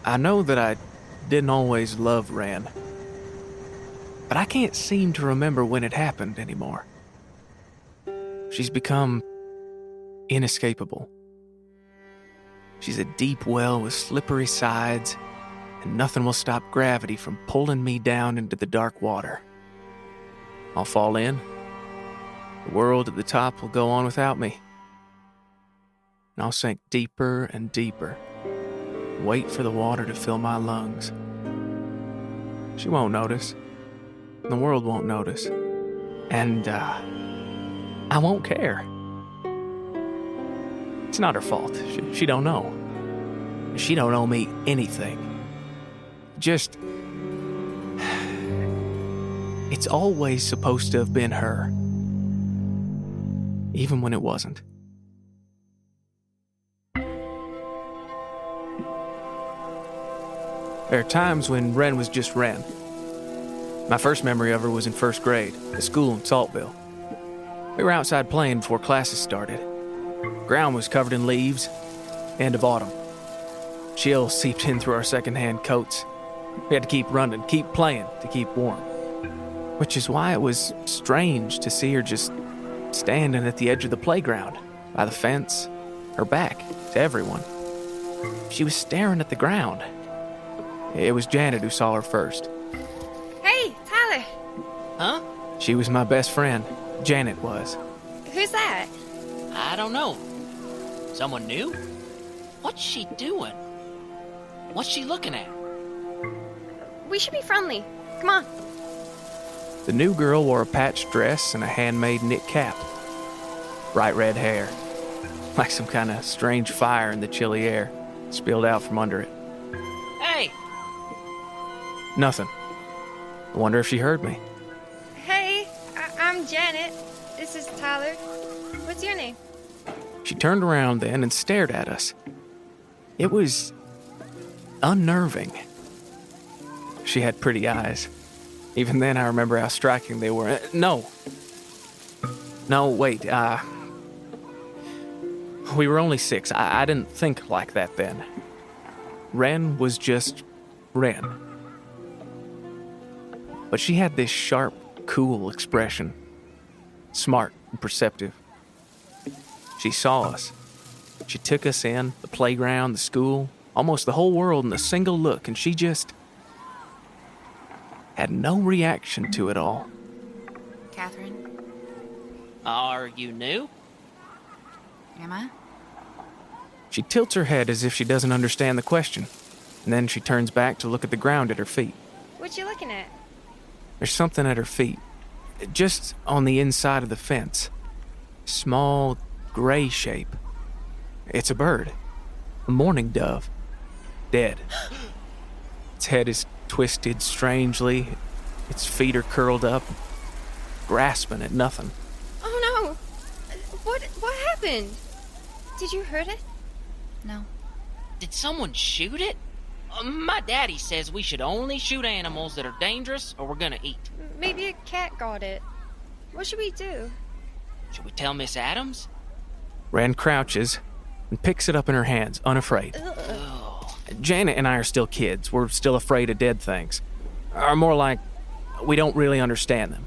I know that I didn't always love Ran, but I can't seem to remember when it happened anymore. She's become inescapable. She's a deep well with slippery sides, and nothing will stop gravity from pulling me down into the dark water. I'll fall in. The world at the top will go on without me. And I'll sink deeper and deeper, wait for the water to fill my lungs. She won't notice. The world won't notice. And, I won't care. It's not her fault. She don't know. She don't owe me anything. Just... It's always supposed to have been her. Even when it wasn't. There are times when Ren was just Ren. My first memory of her was in first grade, at school in Saltville. We were outside playing before classes started. Ground was covered in leaves. End of autumn. Chill seeped in through our secondhand coats. We had to keep running, keep playing to keep warm. Which is why it was strange to see her just standing at the edge of the playground, by the fence, her back to everyone. She was staring at the ground. It was Janet who saw her first. Hey, Tyler. Huh? She was my best friend. Janet was. Who's that? I don't know. Someone new? What's she doing? What's she looking at? We should be friendly. Come on. The new girl wore a patched dress and a handmade knit cap. Bright red hair. Like some kind of strange fire in the chilly air, spilled out from under it. Hey! Nothing. I wonder if she heard me. Hey, I'm Janet. This is Tyler. What's your name? She turned around then and stared at us. It was unnerving. She had pretty eyes. Even then, I remember how striking they were. No, wait. We were only 6. I didn't think like that then. Ren was just Ren. But she had this sharp, cool expression. Smart and perceptive. She saw us. She took us in, the playground, the school, almost the whole world in a single look, and she just had no reaction to it all. Catherine? Are you new? Am I? She tilts her head as if she doesn't understand the question, and then she turns back to look at the ground at her feet. What you looking at? There's something at her feet, just on the inside of the fence. Small, gray shape. It's a bird. A mourning dove. Dead. Its head is twisted strangely. Its feet are curled up, grasping at nothing. Oh no! What happened? Did you hurt it? No. Did someone shoot it? My daddy says we should only shoot animals that are dangerous or we're gonna eat. Maybe a cat got it. What should we do? Should we tell Miss Adams? Ren crouches and picks it up in her hands, unafraid. Ugh. Janet and I are still kids. We're still afraid of dead things. Or more like, we don't really understand them.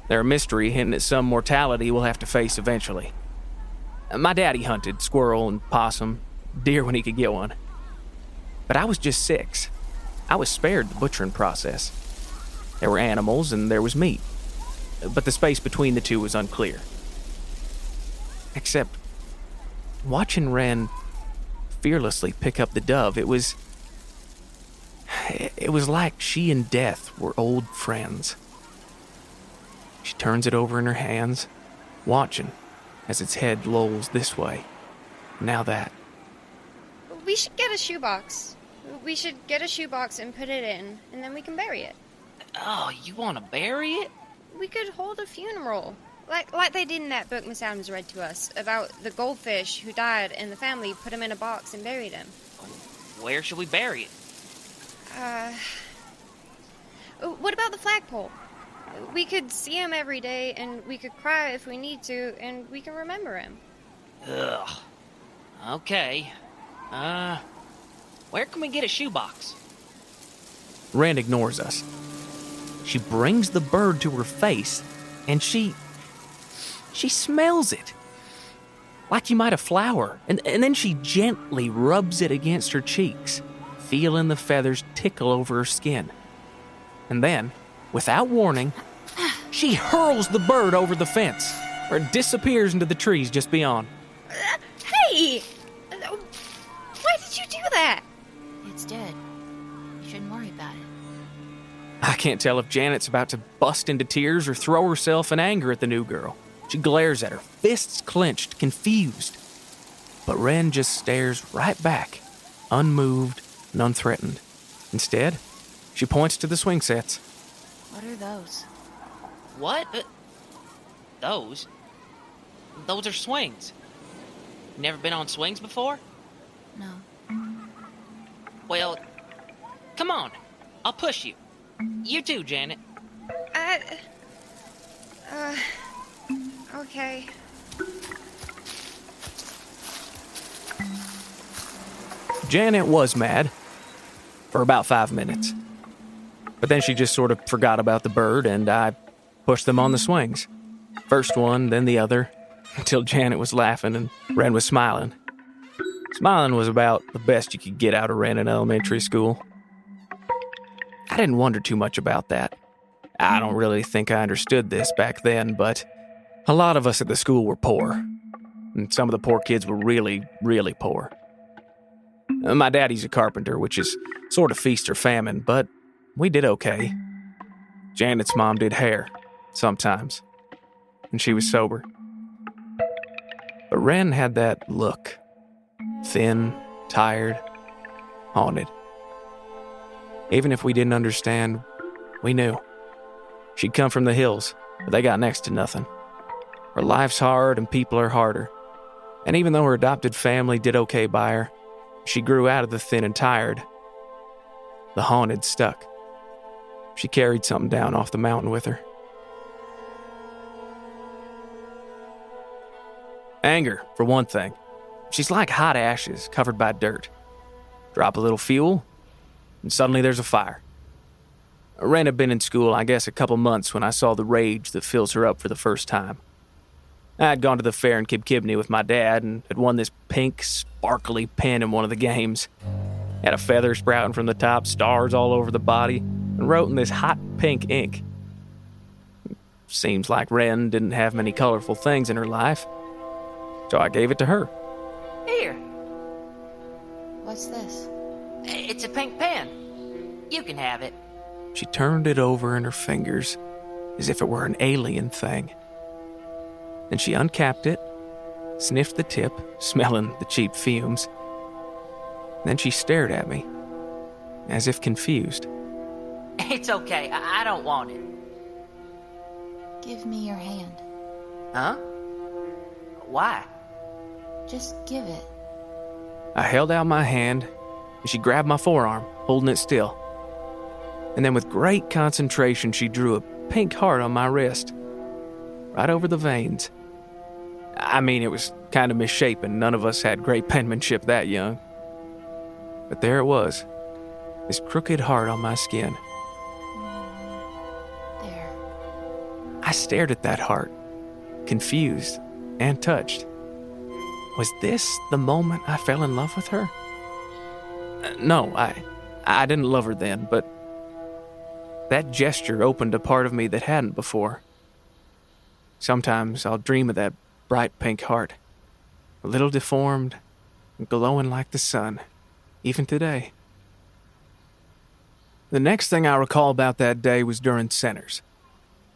They're a mystery hinting at some mortality we'll have to face eventually. My daddy hunted squirrel and possum, deer when he could get one. But I was just 6. I was spared the butchering process. There were animals and there was meat. But the space between the two was unclear. Except, watching Ren fearlessly pick up the dove, it was like she and death were old friends. She turns it over in her hands, watching as its head lolls this way, now that. We should get a shoebox. We should get a shoebox and put it in, and then we can bury it. Oh, you want to bury it? We could hold a funeral. Like they did in that book Miss Adams read to us, about the goldfish who died and the family put him in a box and buried him. Where should we bury it? What about the flagpole? We could see him every day, and we could cry if we need to, and we can remember him. Ugh. Okay. Where can we get a shoebox? Wren ignores us. She brings the bird to her face, and she smells it. Like you might a flower, and then she gently rubs it against her cheeks, feeling the feathers tickle over her skin. And then, without warning, she hurls the bird over the fence, where it disappears into the trees just beyond. Hey! Why did you do that? It's dead. You shouldn't worry about it. I can't tell if Janet's about to bust into tears or throw herself in anger at the new girl. She glares at her, fists clenched, confused. But Wren just stares right back, unmoved and unthreatened. Instead, she points to the swing sets. What are those? What? Those? Those are swings. Never been on swings before? No. Well, come on. I'll push you. You too, Janet. Okay. Janet was mad for about 5 minutes. But then she just sort of forgot about the bird, and I pushed them on the swings. First one, then the other, until Janet was laughing and Wren was smiling. Smiling was about the best you could get out of Wren in elementary school. I didn't wonder too much about that. I don't really think I understood this back then, but a lot of us at the school were poor. And some of the poor kids were really, really poor. My daddy's a carpenter, which is sort of feast or famine, but we did okay. Janet's mom did hair, sometimes, and she was sober. But Wren had that look. Thin, tired, haunted. Even if we didn't understand, we knew. She'd come from the hills, but they got next to nothing. Her life's hard and people are harder. And even though her adopted family did okay by her, she grew out of the thin and tired. The haunted stuck. She carried something down off the mountain with her. Anger, for one thing. She's like hot ashes covered by dirt. Drop a little fuel, and suddenly there's a fire. Wren had been in school, I guess, a couple months when I saw the rage that fills her up for the first time. I had gone to the fair in Kibkibney with my dad and had won this pink, sparkly pen in one of the games. Had a feather sprouting from the top, stars all over the body, and wrote in this hot pink ink. Seems like Wren didn't have many colorful things in her life, so I gave it to her. Here. What's this? It's a pink pen. You can have it. She turned it over in her fingers as if it were an alien thing. Then she uncapped it, sniffed the tip, smelling the cheap fumes. Then she stared at me, as if confused. It's okay. I don't want it. Give me your hand. Huh? Why? Just give it. I held out my hand, and she grabbed my forearm, holding it still. And then with great concentration, she drew a pink heart on my wrist, right over the veins. I mean, it was kind of misshapen. None of us had great penmanship that young. But there it was, this crooked heart on my skin. There. I stared at that heart, confused and touched. Was this the moment I fell in love with her? No, I didn't love her then, but that gesture opened a part of me that hadn't before. Sometimes I'll dream of that bright pink heart, a little deformed, glowing like the sun, even today. The next thing I recall about that day was during centers.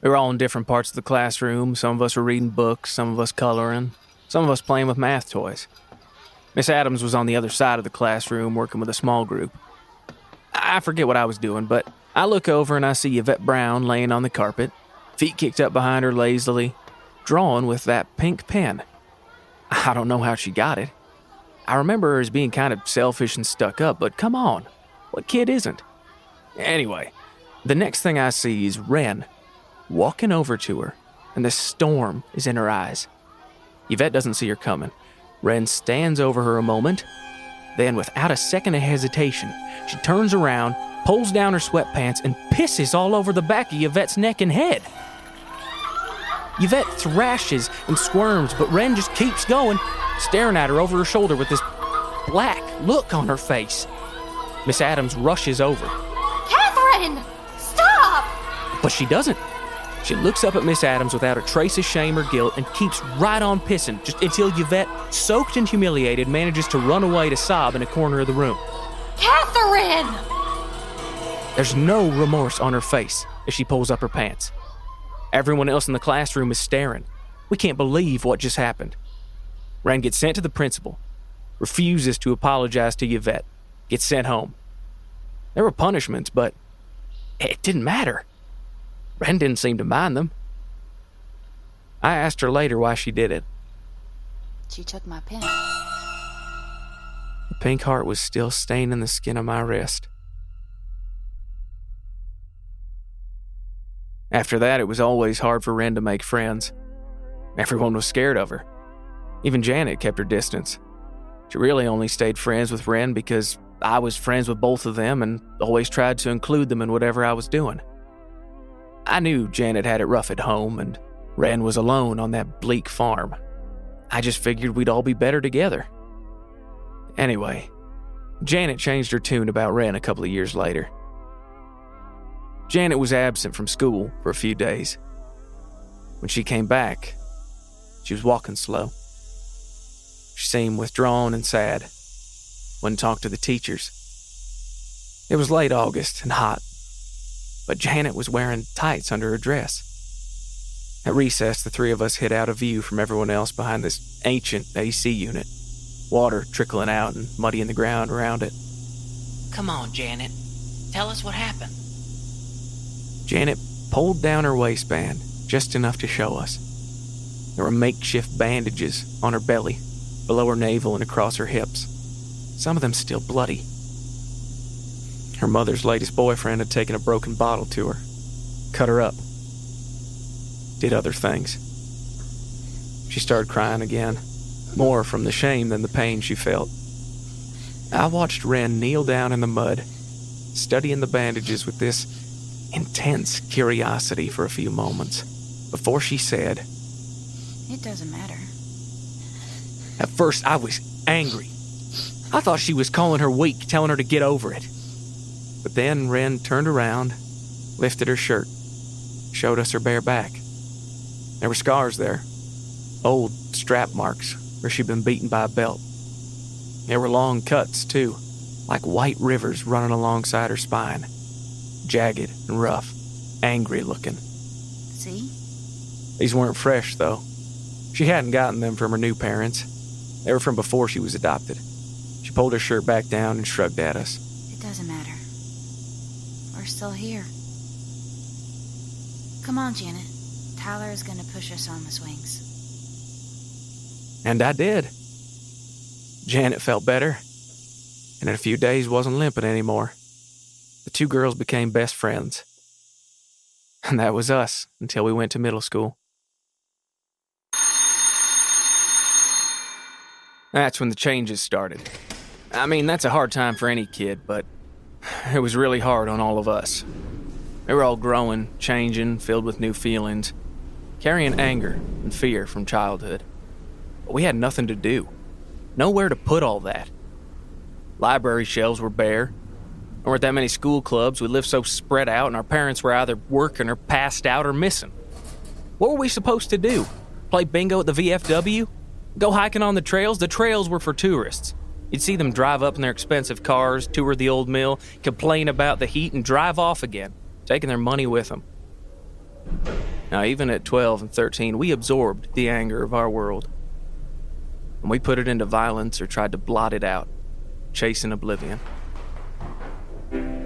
We were all in different parts of the classroom. Some of us were reading books, some of us coloring, some of us playing with math toys. Miss Adams was on the other side of the classroom working with a small group. I forget what I was doing, but I look over and I see Yvette Brown laying on the carpet, feet kicked up behind her lazily, drawing with that pink pen. I don't know how she got it. I remember her as being kind of selfish and stuck up, but come on, what kid isn't? Anyway, the next thing I see is Wren walking over to her, and the storm is in her eyes. Yvette doesn't see her coming. Wren stands over her a moment, Then, without a second of hesitation, she turns around, pulls down her sweatpants, and pisses all over the back of Yvette's neck and head. Yvette thrashes and squirms, but Wren just keeps going, staring at her over her shoulder with this black look on her face. Miss Adams rushes over. Catherine! Stop! But she doesn't. She looks up at Miss Adams without a trace of shame or guilt and keeps right on pissing just until Yvette, soaked and humiliated, manages to run away to sob in a corner of the room. Catherine! There's no remorse on her face as she pulls up her pants. Everyone else in the classroom is staring. We can't believe what just happened. Wren gets sent to the principal, refuses to apologize to Yvette, gets sent home. There were punishments, but it didn't matter. Wren didn't seem to mind them. I asked her later why she did it. She took my pen. The pink heart was still staining the skin of my wrist. After that, it was always hard for Wren to make friends. Everyone was scared of her. Even Janet kept her distance. She really only stayed friends with Wren because I was friends with both of them and always tried to include them in whatever I was doing. I knew Janet had it rough at home and Wren was alone on that bleak farm. I just figured we'd all be better together. Anyway, Janet changed her tune about Wren a couple of years later. Janet was absent from school for a few days. When she came back, she was walking slow. She seemed withdrawn and sad. Wouldn't talk to the teachers. It was late August and hot, but Janet was wearing tights under her dress. At recess, the three of us hid out of view from everyone else behind this ancient AC unit, water trickling out and muddying the ground around it. Come on, Janet. Tell us what happened. Janet pulled down her waistband just enough to show us. There were makeshift bandages on her belly, below her navel and across her hips, some of them still bloody. Her mother's latest boyfriend had taken a broken bottle to her, cut her up, did other things. She started crying again, more from the shame than the pain she felt. I watched Wren kneel down in the mud, studying the bandages with this intense curiosity for a few moments, before she said, It doesn't matter. At first, I was angry. I thought she was calling her weak, telling her to get over it. But then Wren turned around, lifted her shirt, showed us her bare back. There were scars there, old strap marks where she'd been beaten by a belt. There were long cuts, too, like white rivers running alongside her spine, jagged and rough, angry looking. See? These weren't fresh, though. She hadn't gotten them from her new parents. They were from before she was adopted. She pulled her shirt back down and shrugged at us. It doesn't matter. We're still here. Come on, Janet. Tyler is going to push us on the swings. And I did. Janet felt better, and in a few days wasn't limping anymore. The two girls became best friends. And that was us until we went to middle school. That's when the changes started. I mean, that's a hard time for any kid, but it was really hard on all of us. We were all growing, changing, filled with new feelings, carrying anger and fear from childhood. But we had nothing to do, nowhere to put all that. Library shelves were bare. There weren't that many school clubs. We lived so spread out, and our parents were either working or passed out or missing. What were we supposed to do? Play bingo at the VFW? Go hiking on the trails? The trails were for tourists. You'd see them drive up in their expensive cars, tour the old mill, complain about the heat, and drive off again, taking their money with them. Now, even at 12 and 13, we absorbed the anger of our world. And we put it into violence or tried to blot it out, chasing oblivion.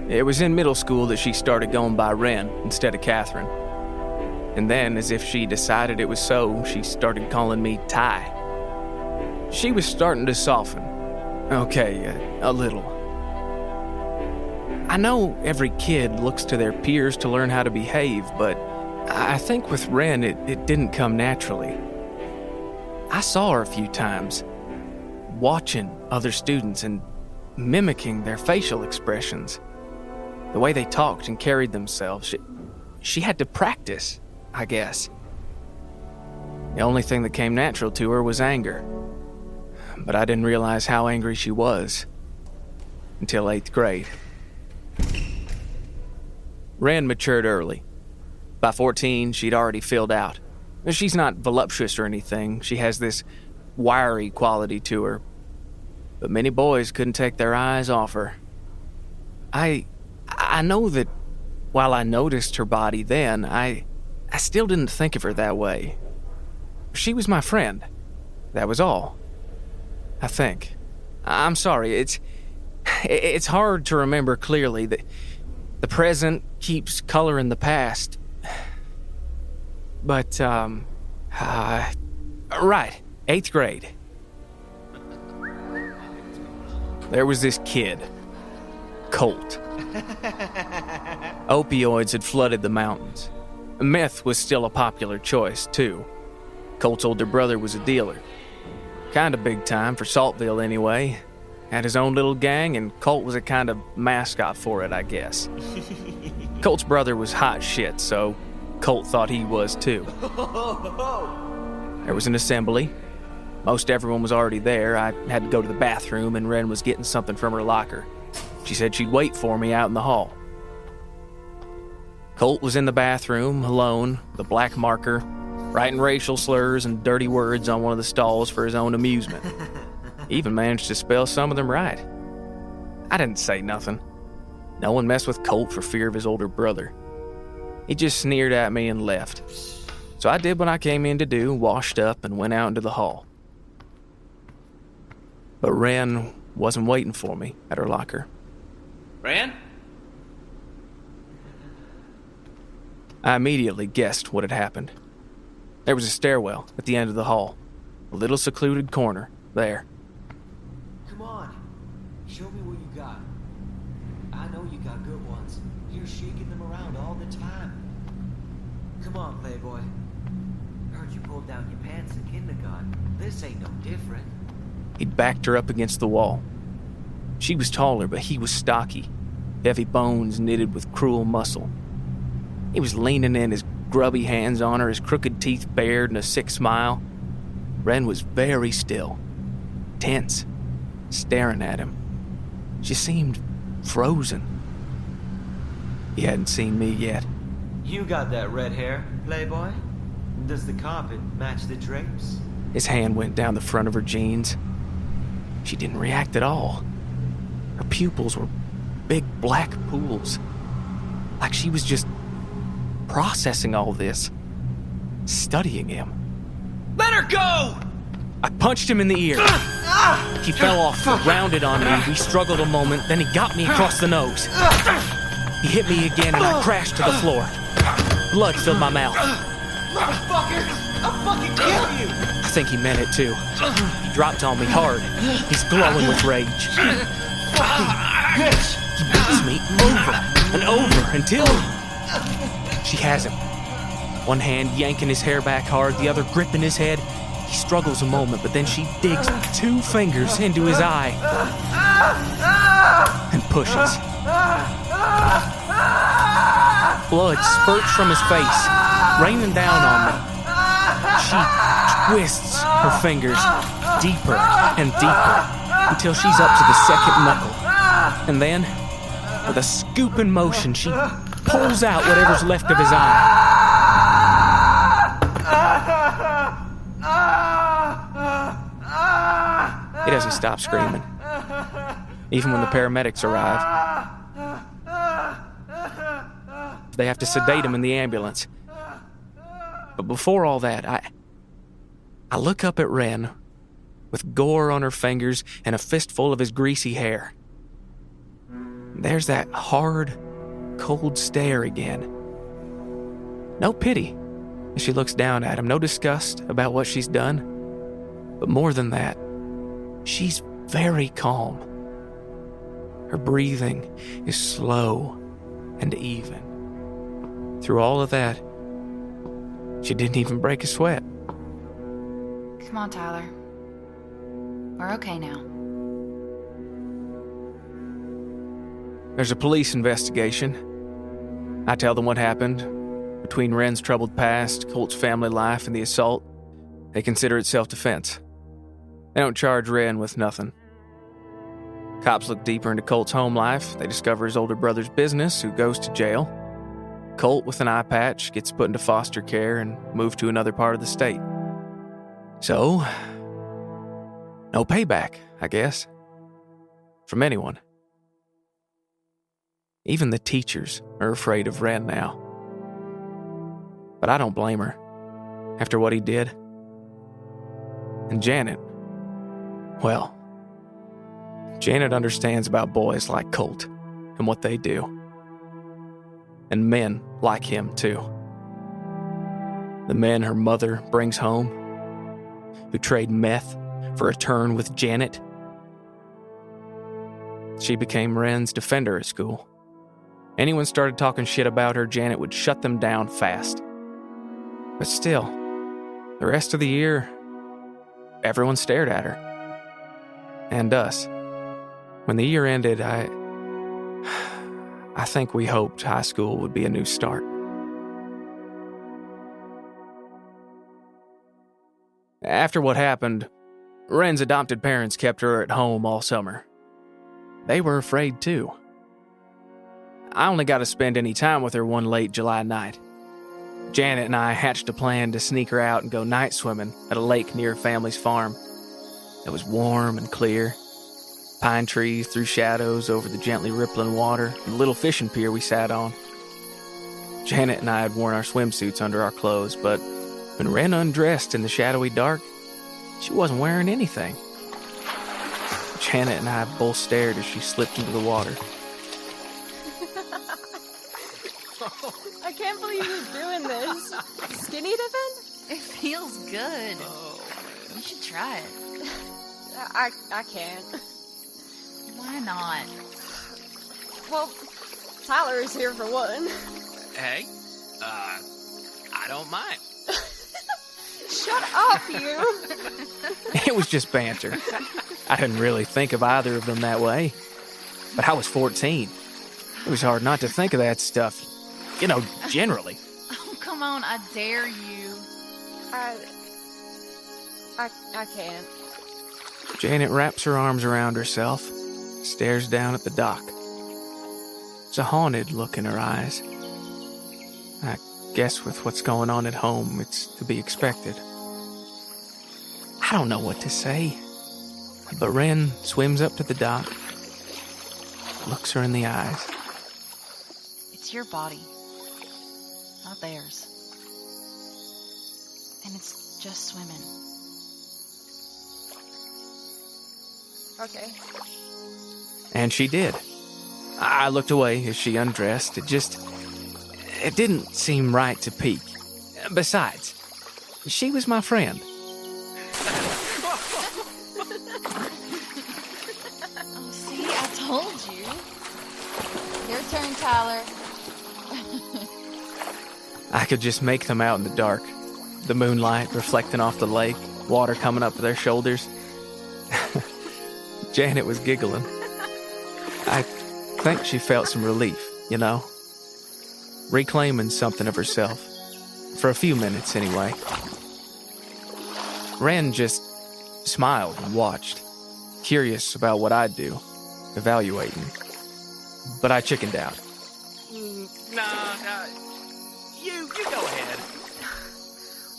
It was in middle school that she started going by Wren instead of Catherine. And then, as if she decided it was so, she started calling me Ty. She was starting to soften. Okay, a little. I know every kid looks to their peers to learn how to behave, but I think with Wren, it didn't come naturally. I saw her a few times, watching other students, and mimicking their facial expressions. The way they talked and carried themselves. She had to practice, I guess. The only thing that came natural to her was anger. But I didn't realize how angry she was until 8th grade. Ren matured early. By 14, she'd already filled out. She's not voluptuous or anything. She has this wiry quality to her. But many boys couldn't take their eyes off her. I know that while I noticed her body then, I still didn't think of her that way. She was my friend. That was all. I think. I'm sorry, it's hard to remember clearly. The present keeps coloring the past. But, right, 8th grade. There was this kid, Colt. Opioids had flooded the mountains. Meth was still a popular choice, too. Colt's older brother was a dealer. Kinda big time for Saltville anyway. Had his own little gang, and Colt was a kind of mascot for it, I guess. Colt's brother was hot shit, so Colt thought he was too. There was an assembly. Most everyone was already there. I had to go to the bathroom, and Ren was getting something from her locker. She said she'd wait for me out in the hall. Colt was in the bathroom, alone, with a black marker, writing racial slurs and dirty words on one of the stalls for his own amusement. He even managed to spell some of them right. I didn't say nothing. No one messed with Colt for fear of his older brother. He just sneered at me and left. So I did what I came in to do, washed up, and went out into the hall. But Ren wasn't waiting for me at her locker. Ren? I immediately guessed what had happened. There was a stairwell at the end of the hall. A little secluded corner, there. Come on, show me what you got. I know you got good ones. You're shaking them around all the time. Come on, playboy. Heard you pulled down your pants in kindergarten. This ain't no different. He'd backed her up against the wall. She was taller, but he was stocky. Heavy bones knitted with cruel muscle. He was leaning in, his grubby hands on her, his crooked teeth bared in a sick smile. Ren was very still, tense, staring at him. She seemed frozen. He hadn't seen me yet. You got that red hair, playboy? Does the carpet match the drapes? His hand went down the front of her jeans. She didn't react at all. Her pupils were big black pools. Like she was just processing all this, studying him. Let her go! I punched him in the ear. He fell off, rounded on me. We struggled a moment, then he got me across the nose. He hit me again and I crashed to the floor. Blood filled my mouth. Motherfucker! I'll fucking kill you! I think he meant it too. He dropped on me hard. He's glowing with rage. Fucking bitch! He beats me over and over until she has him. One hand yanking his hair back hard, the other gripping his head. He struggles a moment, but then she digs 2 fingers into his eye and pushes. Blood spurts from his face, raining down on me. She twists her fingers deeper and deeper until she's up to the second knuckle. And then, with a scooping motion, she pulls out whatever's left of his eye. He doesn't stop screaming, even when the paramedics arrive. They have to sedate him in the ambulance. But before all that, I look up at Ren, with gore on her fingers and a fistful of his greasy hair. There's that hard, cold stare again. No pity as she looks down at him, no disgust about what she's done. But more than that, she's very calm. Her breathing is slow and even. Through all of that, she didn't even break a sweat. Come on, Tyler. We're okay now. There's a police investigation. I tell them what happened. Between Wren's troubled past, Colt's family life, and the assault, they consider it self-defense. They don't charge Wren with nothing. Cops look deeper into Colt's home life. They discover his older brother's business, who goes to jail. Colt, with an eye patch, gets put into foster care and moved to another part of the state. So, no payback, I guess. From anyone. Even the teachers are afraid of Wren now. But I don't blame her, after what he did. And Janet, well, Janet understands about boys like Colt and what they do. And men like him, too. The men her mother brings home, who trade meth for a turn with Janet. She became Wren's defender at school. Anyone started talking shit about her, Janet would shut them down fast. But still, the rest of the year, everyone stared at her. And us. When the year ended, I think we hoped high school would be a new start. After what happened, Wren's adopted parents kept her at home all summer. They were afraid too. I only got to spend any time with her one late July night. Janet and I hatched a plan to sneak her out and go night swimming at a lake near her family's farm. It was warm and clear. Pine trees threw shadows over the gently rippling water and the little fishing pier we sat on. Janet and I had worn our swimsuits under our clothes, but when Wren undressed in the shadowy dark, she wasn't wearing anything. Janet and I both stared as she slipped into the water. I can't believe you're doing this. Skinny dipping? It feels good. You should try it. I can't. Why not? Well, Tyler is here for one. Hey, I don't mind. Shut up, you! It was just banter. I didn't really think of either of them that way. But I was 14. It was hard not to think of that stuff. You know, generally. Oh, come on, I dare you. I can't. Janet wraps her arms around herself, stares down at the dock. There's a haunted look in her eyes. I guess with what's going on at home, it's to be expected. I don't know what to say. But Wren swims up to the dock, looks her in the eyes. It's your body, not theirs. And it's just swimming. Okay. And she did. I looked away as she undressed. It didn't seem right to peek. Besides, she was my friend. Oh, see, I told you. Your turn, Tyler. I could just make them out in the dark. The moonlight reflecting off the lake, water coming up to their shoulders. Janet was giggling. I think she felt some relief, you know? Reclaiming something of herself. For a few minutes, anyway. Wren just smiled and watched, curious about what I'd do, evaluating. But I chickened out. Nah, you go ahead.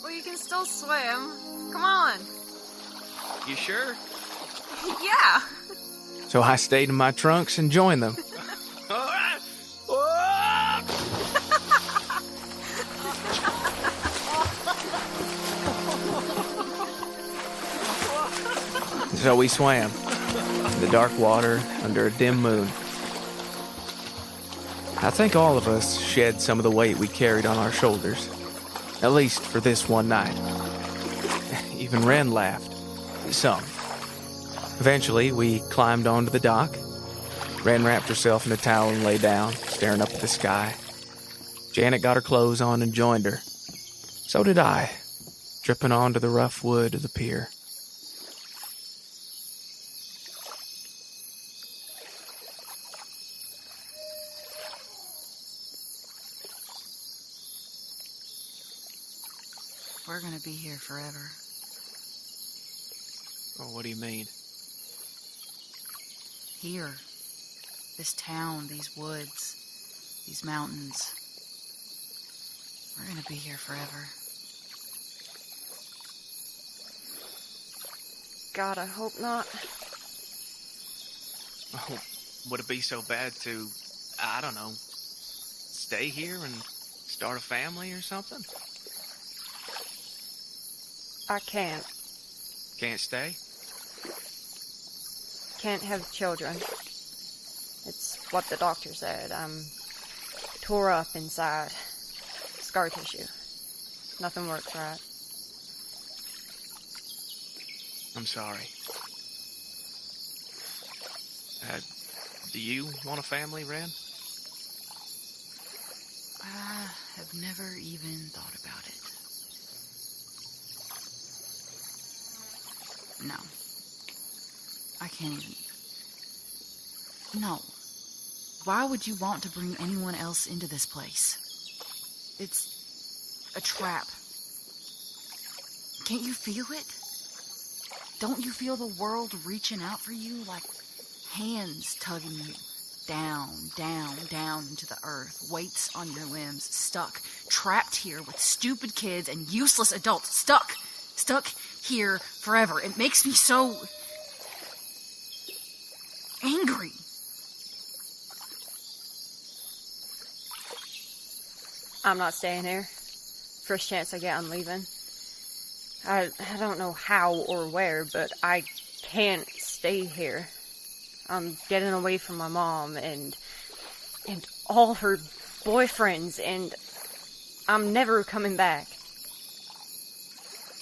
Well, you can still swim. Come on. You sure? Yeah. So I stayed in my trunks and joined them. All right. So we swam in the dark water under a dim moon. I think all of us shed some of the weight we carried on our shoulders, at least for this one night. Even Wren laughed. Some. Eventually, we climbed onto the dock. Wren wrapped herself in a towel and lay down, staring up at the sky. Janet got her clothes on and joined her. So did I, dripping onto the rough wood of the pier. We're gonna be here forever. Oh, what do you mean? Here. This town, these woods, these mountains. We're gonna be here forever. God, I hope not. Oh, would it be so bad to, I don't know, stay here and start a family or something? I can't. Can't stay? Can't have children. It's what the doctor said. I'm tore up inside. Scar tissue. Nothing works right. I'm sorry. Do you want a family, Ren? I have never even thought about it. No. I can't even. No. Why would you want to bring anyone else into this place? It's a trap. Can't you feel it? Don't you feel the world reaching out for you like hands tugging you down, down, down into the earth, weights on your limbs, stuck, trapped here with stupid kids and useless adults, stuck here forever. It makes me so angry. I'm not staying here. First chance I get, I'm leaving. I don't know how or where, but I can't stay here. I'm getting away from my mom and all her boyfriends, and I'm never coming back. Do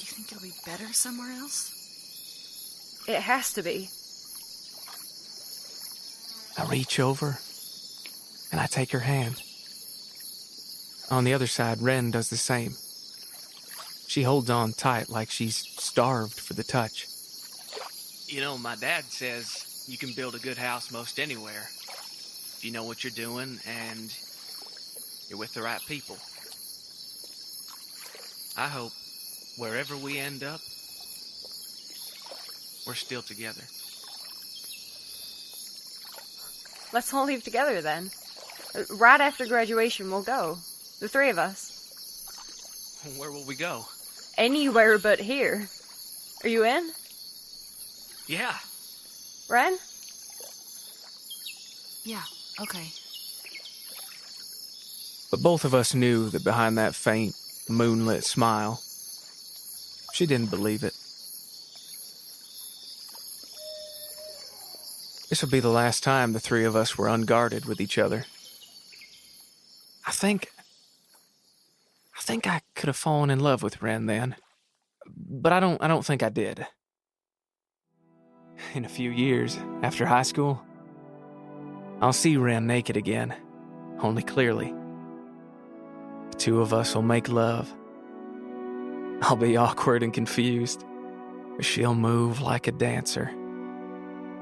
you think it'll be better somewhere else? It has to be. I reach over and I take her hand. On the other side, Ren does the same. She holds on tight like she's starved for the touch. You know, my dad says you can build a good house most anywhere if you know what you're doing and you're with the right people. I hope wherever we end up, we're still together. Let's all leave together then. Right after graduation, we'll go. The three of us. Where will we go? Anywhere but here. Are you in? Yeah. Ren? Yeah, okay. But both of us knew that behind that faint, moonlit smile, she didn't believe it. This would be the last time the three of us were unguarded with each other. I think I could have fallen in love with Ren then, but I don't think I did. In a few years, after high school, I'll see Ren naked again, only clearly. The two of us will make love. I'll be awkward and confused, but she'll move like a dancer,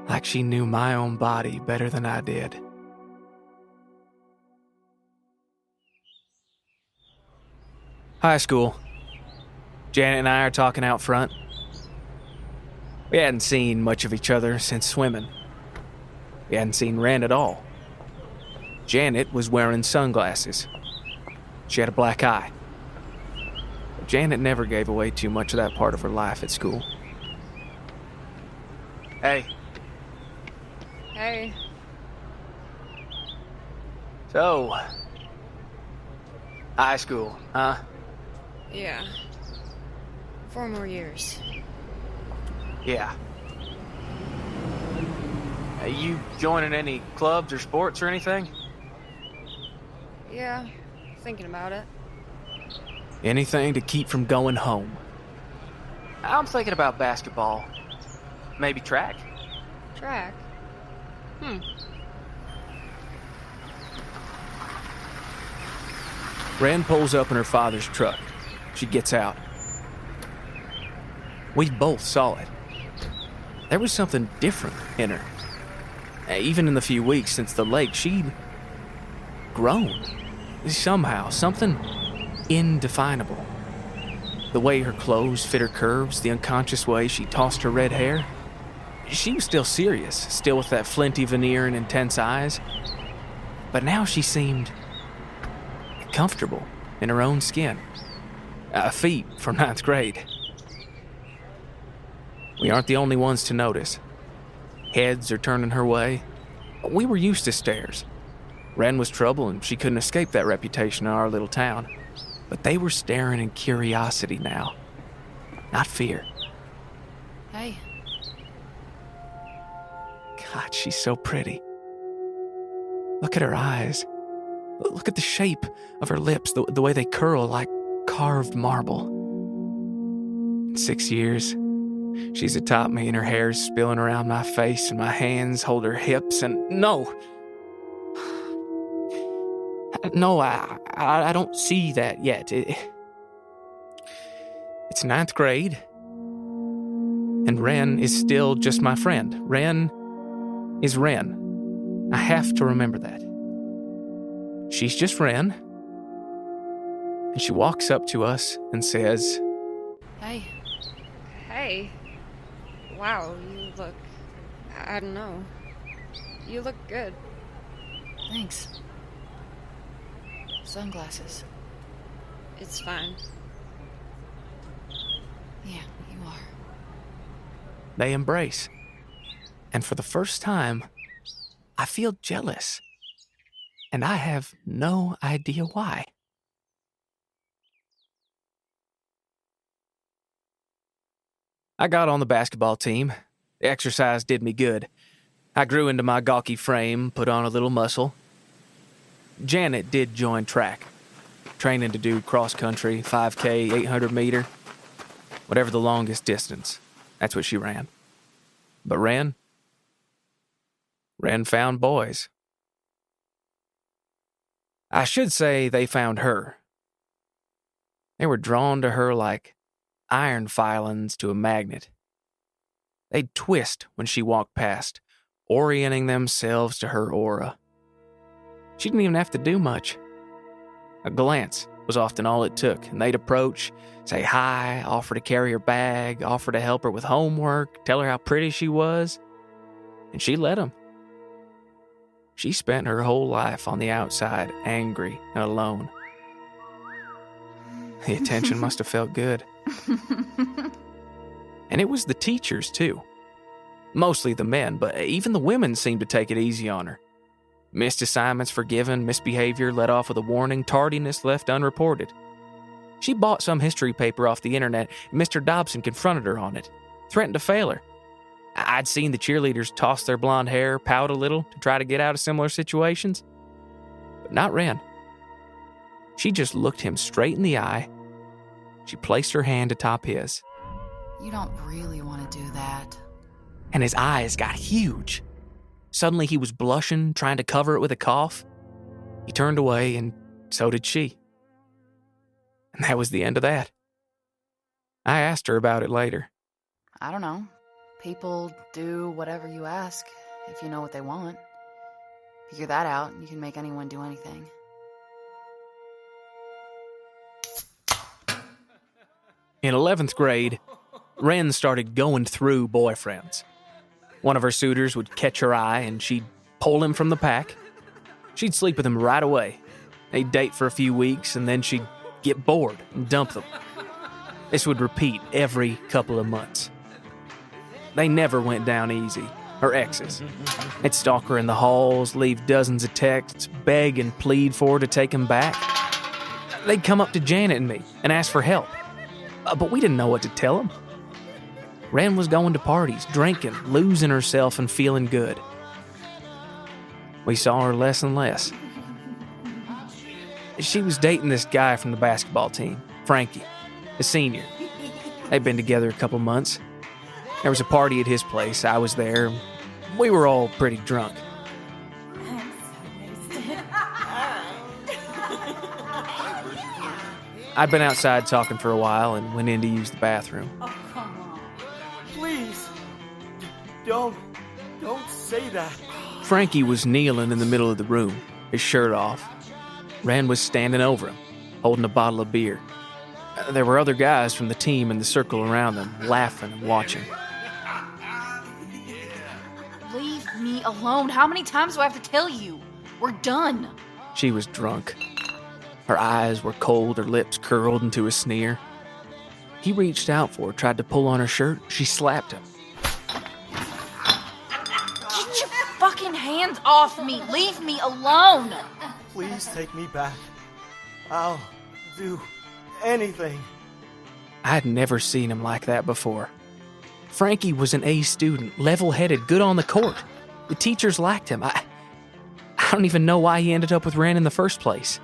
like she knew my own body better than I did. High school. Janet and I are talking out front. We hadn't seen much of each other since swimming. We hadn't seen Ren at all. Janet was wearing sunglasses. She had a black eye. But Janet never gave away too much of that part of her life at school. Hey. Hey. So, high school, huh? Yeah. 4 more years. Yeah. You joining any clubs or sports or anything? Yeah, thinking about it. Anything to keep from going home. I'm thinking about basketball. Maybe track. Track? Ren pulls up in her father's truck. She gets out. We both saw it. There was something different in her. Even in the few weeks since the lake, she'd grown. Somehow, something indefinable. The way her clothes fit her curves, the unconscious way she tossed her red hair. She was still serious, still with that flinty veneer and intense eyes. But now she seemed comfortable in her own skin. A feat from 9th grade. We aren't the only ones to notice. Heads are turning her way. We were used to stares. Wren was trouble and she couldn't escape that reputation in our little town. But they were staring in curiosity now, not fear. Hey. God, she's so pretty. Look at her eyes. Look at the shape of her lips, the way they curl like carved marble. In 6 years, she's atop me and her hair's spilling around my face and my hands hold her hips and no, I don't see that yet. It's 9th grade, and Wren is still just my friend. Wren is Wren. I have to remember that. She's just Wren, and she walks up to us and says, Hey. Hey. Wow, you look... I don't know. You look good. Thanks. Sunglasses. It's fine. Yeah, you are. They embrace. And for the first time, I feel jealous. And I have no idea why. I got on the basketball team. The exercise did me good. I grew into my gawky frame, put on a little muscle. Janet did join track, training to do cross-country, 5K, 800 meter, whatever the longest distance. That's what she ran. But Wren found boys. I should say they found her. They were drawn to her like iron filings to a magnet. They'd twist when she walked past, orienting themselves to her aura. She didn't even have to do much. A glance was often all it took, and they'd approach, say hi, offer to carry her bag, offer to help her with homework, tell her how pretty she was, and she let them. She spent her whole life on the outside, angry and alone. The attention must have felt good. And it was the teachers, too. Mostly the men, but even the women seemed to take it easy on her. Missed assignments forgiven, misbehavior let off with a warning, tardiness left unreported. She bought some history paper off the internet, and Mr. Dobson confronted her on it, threatened to fail her. I'd seen the cheerleaders toss their blonde hair, pout a little to try to get out of similar situations. But not Wren. She just looked him straight in the eye. She placed her hand atop his. You don't really want to do that. And his eyes got huge. Suddenly he was blushing, trying to cover it with a cough. He turned away, and so did she. And that was the end of that. I asked her about it later. I don't know. People do whatever you ask if you know what they want. Figure that out, and you can make anyone do anything. In 11th grade, Wren started going through boyfriends. One of her suitors would catch her eye, and she'd pull him from the pack. She'd sleep with him right away. They'd date for a few weeks, and then she'd get bored and dump them. This would repeat every couple of months. They never went down easy, her exes. They'd stalk her in the halls, leave dozens of texts, beg and plead for her to take him back. They'd come up to Janet and me and ask for help. But we didn't know what to tell them. Wren was going to parties, drinking, losing herself and feeling good. We saw her less and less. She was dating this guy from the basketball team, Frankie, a senior. They'd been together a couple months. There was a party at his place. I was there. We were all pretty drunk. I'd been outside talking for a while and went in to use the bathroom. Oh, come on. Please. Don't say that. Frankie was kneeling in the middle of the room, his shirt off. Wren was standing over him, holding a bottle of beer. There were other guys from the team in the circle around them, laughing and watching. Leave me alone. How many times do I have to tell you? We're done. She was drunk. Her eyes were cold, her lips curled into a sneer. He reached out for her, tried to pull on her shirt. She slapped him. Get your fucking hands off me. Leave me alone. Please take me back. I'll do anything. I had never seen him like that before. Frankie was an A student, level-headed, good on the court. The teachers liked him. I don't even know why he ended up with Ren in the first place.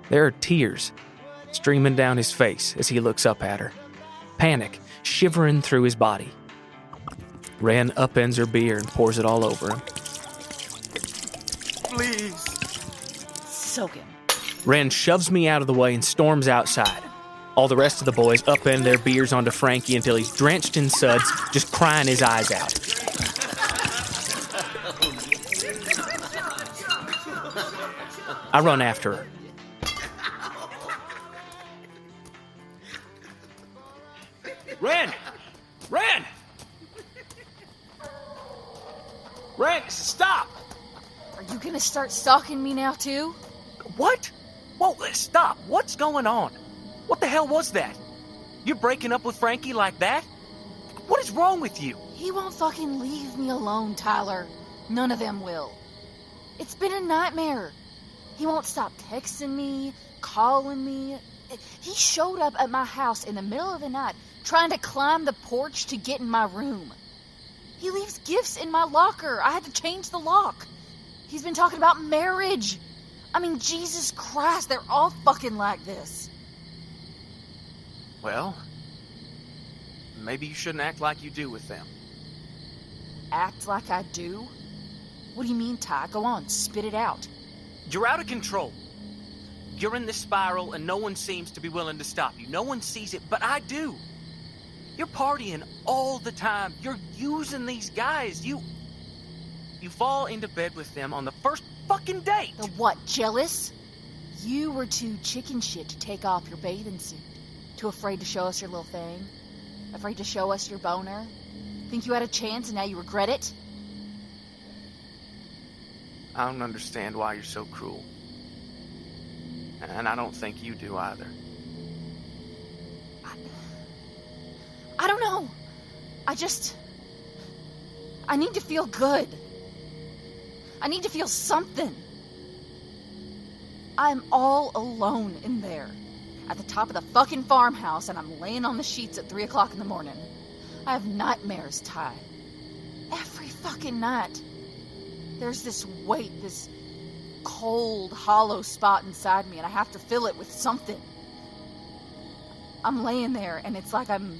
There are tears streaming down his face as he looks up at her. Panic shivering through his body. Ren upends her beer and pours it all over him. Please. Soak him. Ren shoves me out of the way and storms outside. All the rest of the boys upend their beers onto Frankie until he's drenched in suds, just crying his eyes out. I run after her. Ren! Ren! Ren, stop! Are you gonna start stalking me now, too? What? Whoa, stop. What's going on? What the hell was that? You're breaking up with Frankie like that? What is wrong with you? He won't fucking leave me alone, Tyler. None of them will. It's been a nightmare. He won't stop texting me, calling me. He showed up at my house in the middle of the night, trying to climb the porch to get in my room. He leaves gifts in my locker. I had to change the lock. He's been talking about marriage. I mean, Jesus Christ, they're all fucking like this. Well, maybe you shouldn't act like you do with them. Act like I do? What do you mean, Ty? Go on, spit it out. You're out of control. You're in this spiral and no one seems to be willing to stop you. No one sees it, but I do. You're partying all the time. You're using these guys. You fall into bed with them on the first fucking date. The what, jealous? You were too chicken shit to take off your bathing suit. Too afraid to show us your little thing? Afraid to show us your boner? Think you had a chance and now you regret it? I don't understand why you're so cruel. And I don't think you do either. I don't know. I need to feel good. I need to feel something. I'm all alone in there. At the top of the fucking farmhouse, and I'm laying on the sheets at 3 o'clock in the morning. I have nightmares, Ty. Every fucking night. There's this weight, this cold, hollow spot inside me, and I have to fill it with something. I'm laying there, and it's like I'm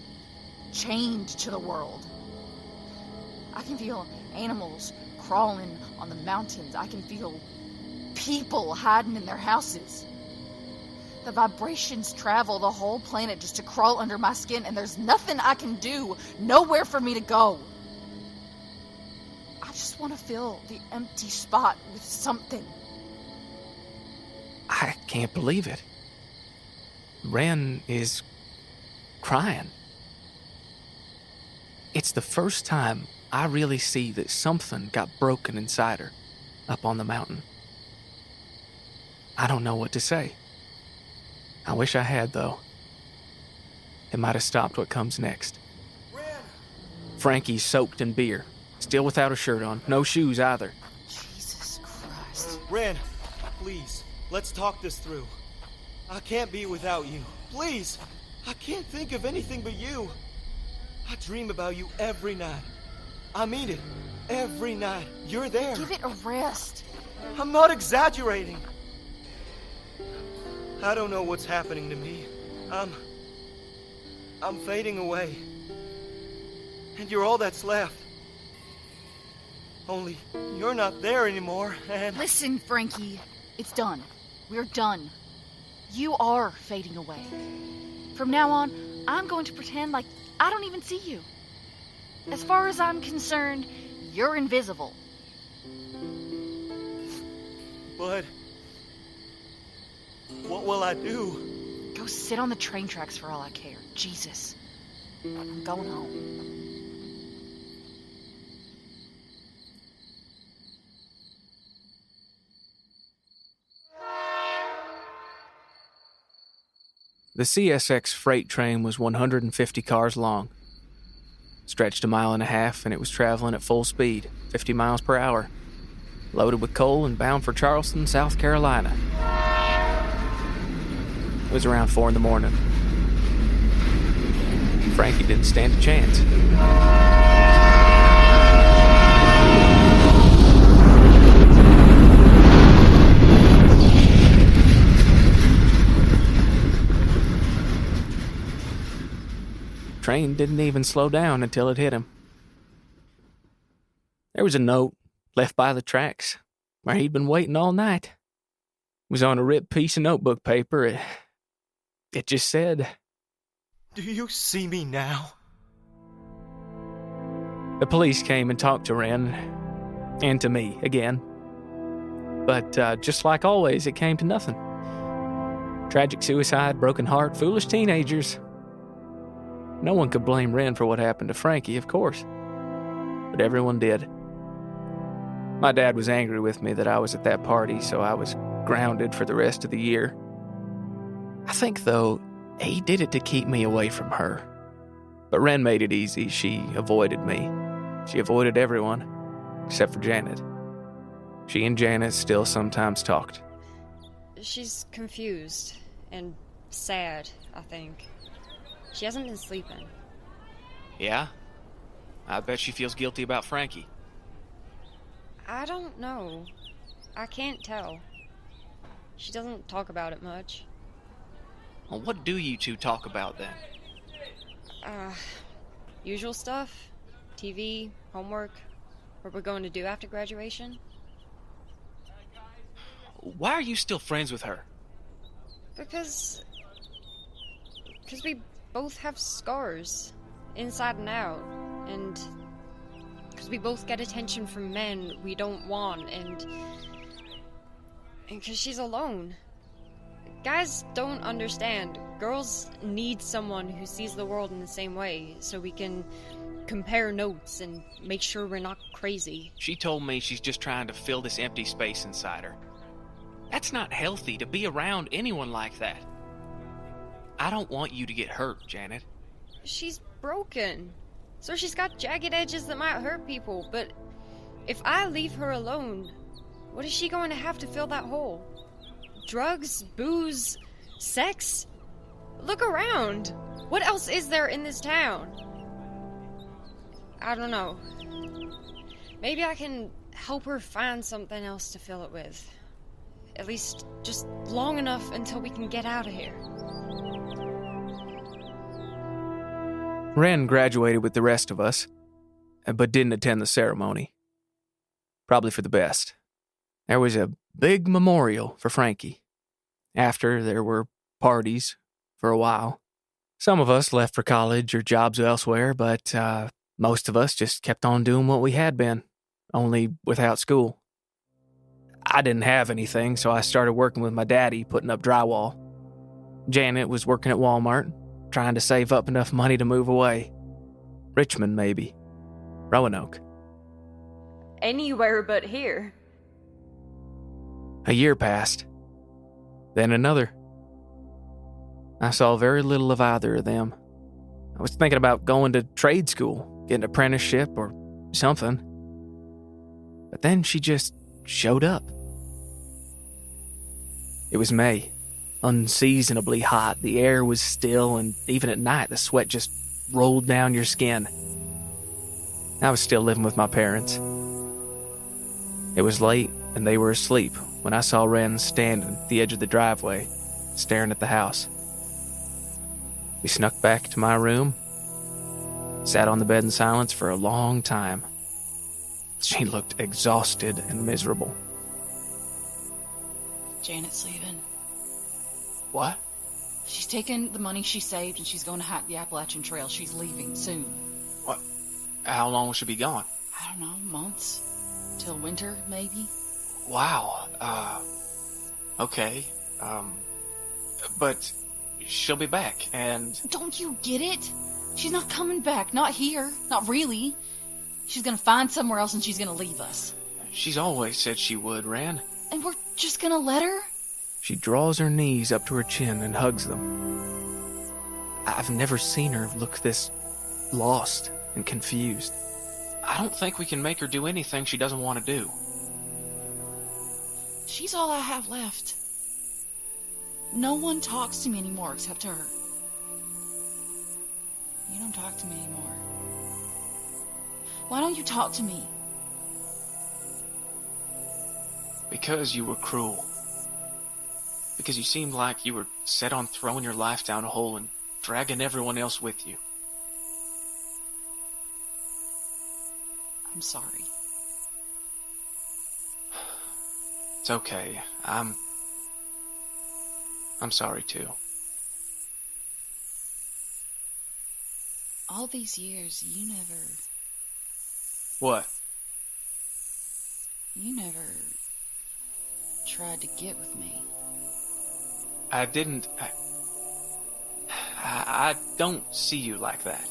chained to the world. I can feel animals crawling on the mountains. I can feel people hiding in their houses. The vibrations travel the whole planet just to crawl under my skin, and there's nothing I can do, nowhere for me to go. I just want to fill the empty spot with something. I can't believe it. Ren is crying. It's the first time I really see that something got broken inside her up on the mountain. I don't know what to say. I wish I had, though. It might have stopped what comes next. Ren! Frankie's soaked in beer, still without a shirt on, no shoes either. Jesus Christ. Ren, please, let's talk this through. I can't be without you. Please! I can't think of anything but you. I dream about you every night. I mean it. Every night. You're there. Give it a rest. I'm not exaggerating. I don't know what's happening to me. I'm fading away. And you're all that's left. Only you're not there anymore, and... Listen, Frankie. It's done. We're done. You are fading away. From now on, I'm going to pretend like I don't even see you. As far as I'm concerned, you're invisible. But... what will I do? Go sit on the train tracks for all I care. Jesus. I'm going home. The CSX freight train was 150 cars long, stretched a mile and a half, and it was traveling at full speed, 50 miles per hour, loaded with coal and bound for Charleston, South Carolina. It was around 4 a.m. Frankie didn't stand a chance. Train didn't even slow down until it hit him. There was a note left by the tracks where he'd been waiting all night. It was on a ripped piece of notebook paper. It just said, Do you see me now? The police came and talked to Wren, and to me again. But just like always, it came to nothing. Tragic suicide, broken heart, foolish teenagers. No one could blame Wren for what happened to Frankie, of course. But everyone did. My dad was angry with me that I was at that party, so I was grounded for the rest of the year. I think, though, he did it to keep me away from her. But Wren made it easy. She avoided me. She avoided everyone, except for Janet. She and Janet still sometimes talked. She's confused and sad, I think. She hasn't been sleeping. Yeah? I bet she feels guilty about Frankie. I don't know. I can't tell. She doesn't talk about it much. Well, what do you two talk about then? Usual stuff. TV, homework, what we're going to do after graduation. Why are you still friends with her? Because we both have scars, inside and out, and because we both get attention from men we don't want, and because she's alone. Guys don't understand. Girls need someone who sees the world in the same way, so we can compare notes and make sure we're not crazy. She told me she's just trying to fill this empty space inside her. That's not healthy to be around anyone like that. I don't want you to get hurt, Janet. She's broken, so she's got jagged edges that might hurt people, but if I leave her alone, what is she going to have to fill that hole? Drugs, booze, sex? Look around. What else is there in this town? I don't know. Maybe I can help her find something else to fill it with. At least just long enough until we can get out of here. Wren graduated with the rest of us, but didn't attend the ceremony. Probably for the best. There was a big memorial for Frankie. After, there were parties for a while. Some of us left for college or jobs elsewhere, but most of us just kept on doing what we had been, only without school. I didn't have anything, so I started working with my daddy putting up drywall. Janet was working at Walmart, trying to save up enough money to move away. Richmond, maybe. Roanoke. Anywhere but here. A year passed. Then another. I saw very little of either of them. I was thinking about going to trade school, getting an apprenticeship or something. But then she just showed up. It was May. Unseasonably hot. The air was still, and even at night, the sweat just rolled down your skin. I was still living with my parents. It was late, and they were asleep when I saw Wren standing at the edge of the driveway, staring at the house. We snuck back to my room, sat on the bed in silence for a long time. She looked exhausted and miserable. Janet's leaving. What? She's taking the money she saved and she's going to hike the Appalachian Trail. She's leaving soon. What? How long will she be gone? I don't know, months? Till winter, maybe? Wow. Okay. But she'll be back, and... Don't you get it? She's not coming back. Not here. Not really. She's gonna find somewhere else and she's gonna leave us. She's always said she would, Ran. And we're just gonna let her? She draws her knees up to her chin and hugs them. I've never seen her look this lost and confused. I don't think we can make her do anything she doesn't want to do. She's all I have left. No one talks to me anymore except her. You don't talk to me anymore. Why don't you talk to me? Because you were cruel. Because you seemed like you were set on throwing your life down a hole and dragging everyone else with you. I'm sorry. It's okay. I'm sorry too. All these years, you never... What? You never tried to get with me. I didn't... I don't see you like that.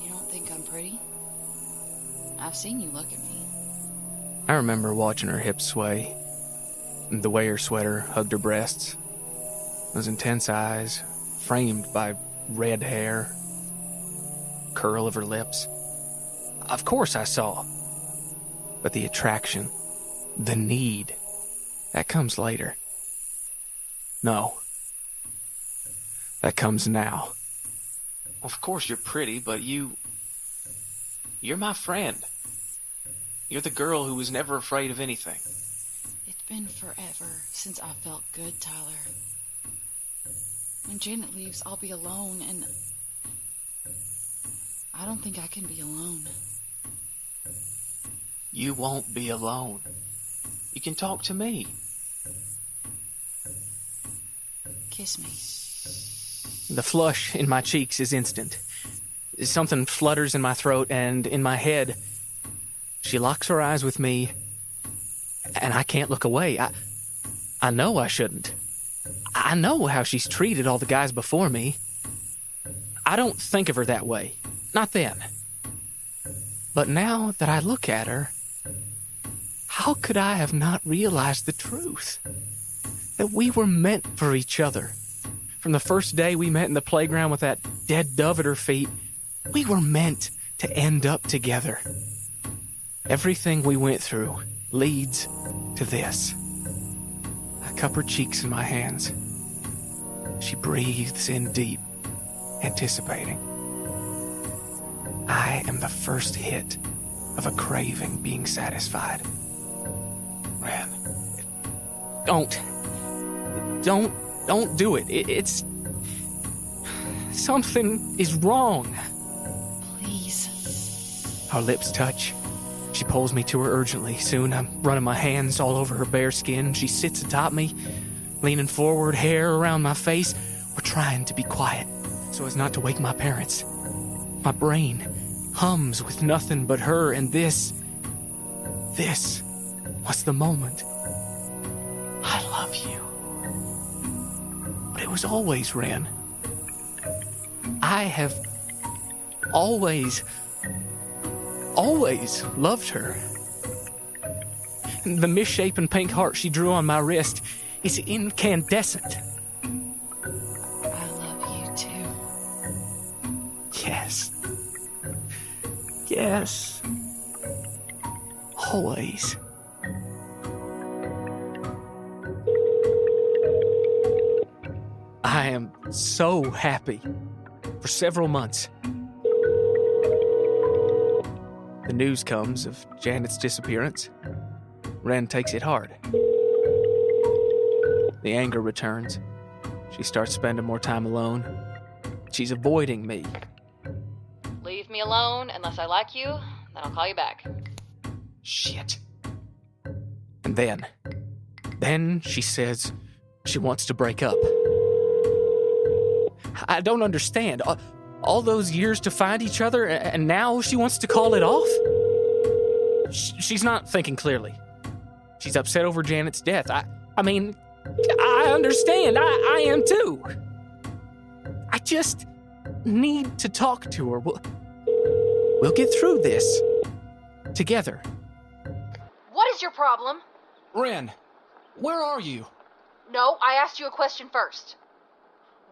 You don't think I'm pretty? I've seen you look at me. I remember watching her hips sway, and the way her sweater hugged her breasts. Those intense eyes, framed by red hair, curl of her lips. Of course I saw. But the attraction, the need, that comes later. No. That comes now. Of course you're pretty, but you're my friend. You're the girl who was never afraid of anything. It's been forever since I felt good, Tyler. When Janet leaves, I'll be alone, and I don't think I can be alone. You won't be alone. You can talk to me. Kiss me. The flush in my cheeks is instant. Something flutters in my throat and in my head. She locks her eyes with me, and I can't look away. I know I shouldn't. I know how she's treated all the guys before me. I don't think of her that way. Not then. But now that I look at her, how could I have not realized the truth? That we were meant for each other. From the first day we met in the playground with that dead dove at her feet, we were meant to end up together. Everything we went through leads to this. I cup her cheeks in my hands. She breathes in deep, anticipating. I am the first hit of a craving being satisfied. Ran, don't do it. It's... Something is wrong. Please. Our lips touch. She pulls me to her urgently. Soon I'm running my hands all over her bare skin. She sits atop me, leaning forward, hair around my face. We're trying to be quiet so as not to wake my parents. My brain hums with nothing but her, and this was the moment. I love you. But it was always Ren. I have always loved her. The misshapen pink heart she drew on my wrist is incandescent. I love you too. Yes. Always. I am so happy. For several months. The news comes of Janet's disappearance. Ren takes it hard. The anger returns. She starts spending more time alone. She's avoiding me. Leave me alone unless I like you, then I'll call you back. Shit. And then she says she wants to break up. I don't understand. All those years to find each other, and now she wants to call it off? She's not thinking clearly. She's upset over Janet's death. I mean, I understand. I am too. just need to talk to her. We'll get through this. Together. What is your problem? Ren, where are you? No, I asked you a question first.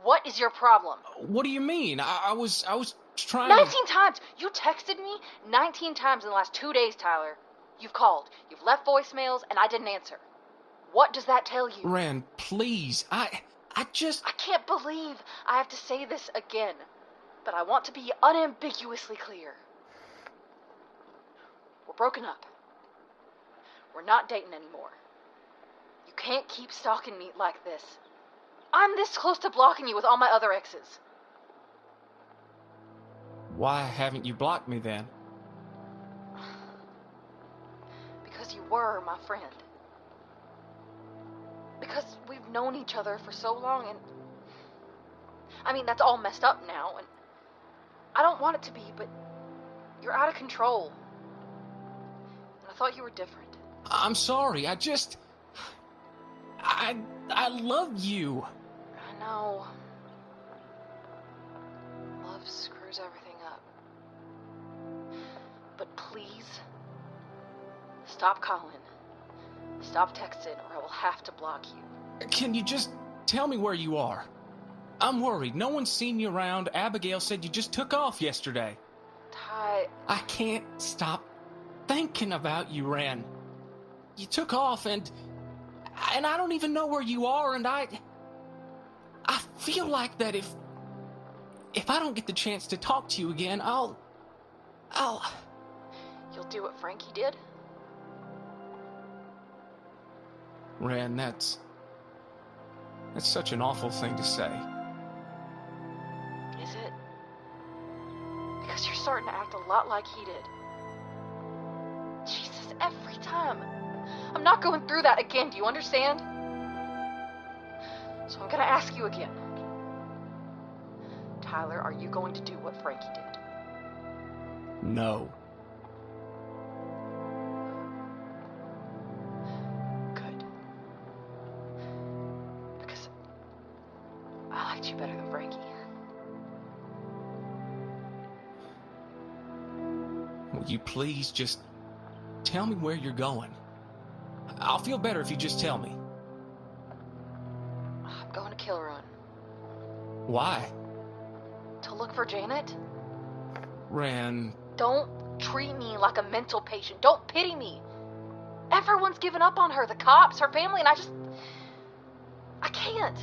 What is your problem? What do you mean? I was trying 19 times! You texted me 19 times in the last 2 days, Tyler. You've called, you've left voicemails, and I didn't answer. What does that tell you? Ren, please, I can't believe I have to say this again, but I want to be unambiguously clear. We're broken up. We're not dating anymore. You can't keep stalking me like this. I'm this close to blocking you with all my other exes. Why haven't you blocked me then? Because you were my friend. Because we've known each other for so long, and I mean, that's all messed up now, and I don't want it to be, but you're out of control. And I thought you were different. I'm sorry, I love you. I know. Love screws everything up. But please, stop calling. Stop texting, or I will have to block you. Can you just tell me where you are? I'm worried. No one's seen you around. Abigail said you just took off yesterday. Ty... I can't stop thinking about you, Ren. You took off, and I don't even know where you are, and I feel like that if I don't get the chance to talk to you again, I'll... You'll do what Frankie did? Ren, that's such an awful thing to say. Is it? Because you're starting to act a lot like he did. Jesus, every time. I'm not going through that again, do you understand? So I'm gonna ask you again. Tyler, are you going to do what Frankie did? No. Good. Because I liked you better than Frankie. Will you please just tell me where you're going? I'll feel better if you just tell me. I'm going to Kill Run. Why? To look for Janet? Ren... Don't treat me like a mental patient. Don't pity me. Everyone's given up on her. The cops, her family, and I can't.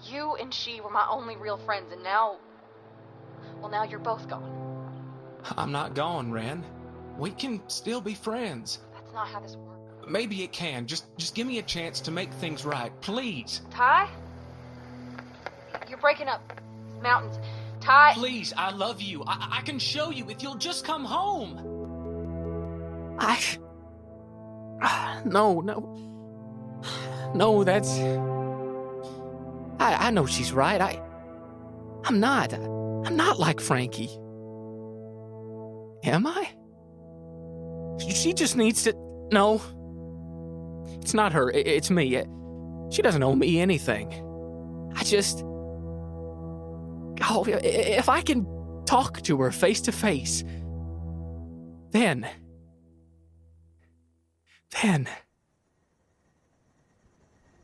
You and she were my only real friends, and now... Well, now you're both gone. I'm not gone, Ren. We can still be friends. That's not how this works. Maybe it can. Just give me a chance to make things right, please. Ty? You're breaking up. Mountains. Ty... Please, I love you. I can show you if you'll just come home. No, that's... I know she's right. I'm not like Frankie. Am I? She just needs to... No. It's not her. It's me. She doesn't owe me anything. Oh, if I can talk to her face to face, then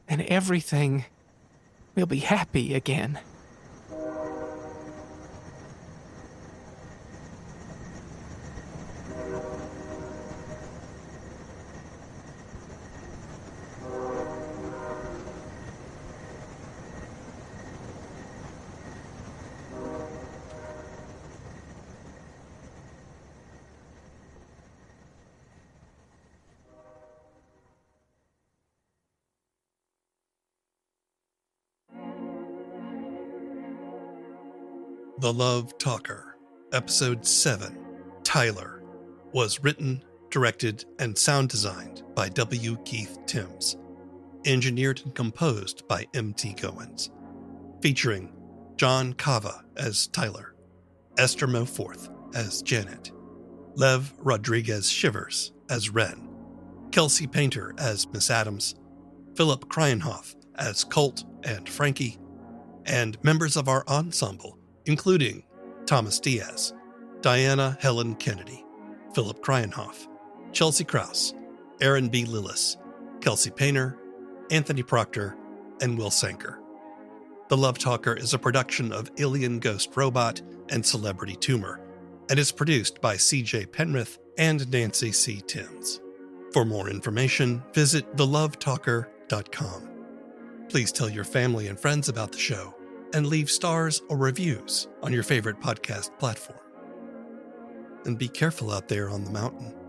everything will be happy again. The Love Talker, Episode 7, Tyler, was written, directed, and sound designed by W. Keith Timms. Engineered and composed by M.T. Goins. Featuring Jon Kava as Tyler, Esther Mowforth as Janet, Lev Rodriguez Shivers as Ren, Kelsey Painter as Miss Adams, Philip Kraaijenhof as Colt and Frankie, and members of our ensemble, including Thomas Diaz, Diana Helen Kennedy, Philip Kraaijenhof, Chelsea Krause, Erin B. Lillis, Kelsey Painter, Anthony Proctor, and Will Sankuer. The Love Talker is a production of Alien Ghost Robot and Celebrity Tumour, and is produced by CJ Penrith and Nancy C. Timms. For more information, visit thelovetalker.com. Please tell your family and friends about the show, and leave stars or reviews on your favorite podcast platform. And be careful out there on the mountain.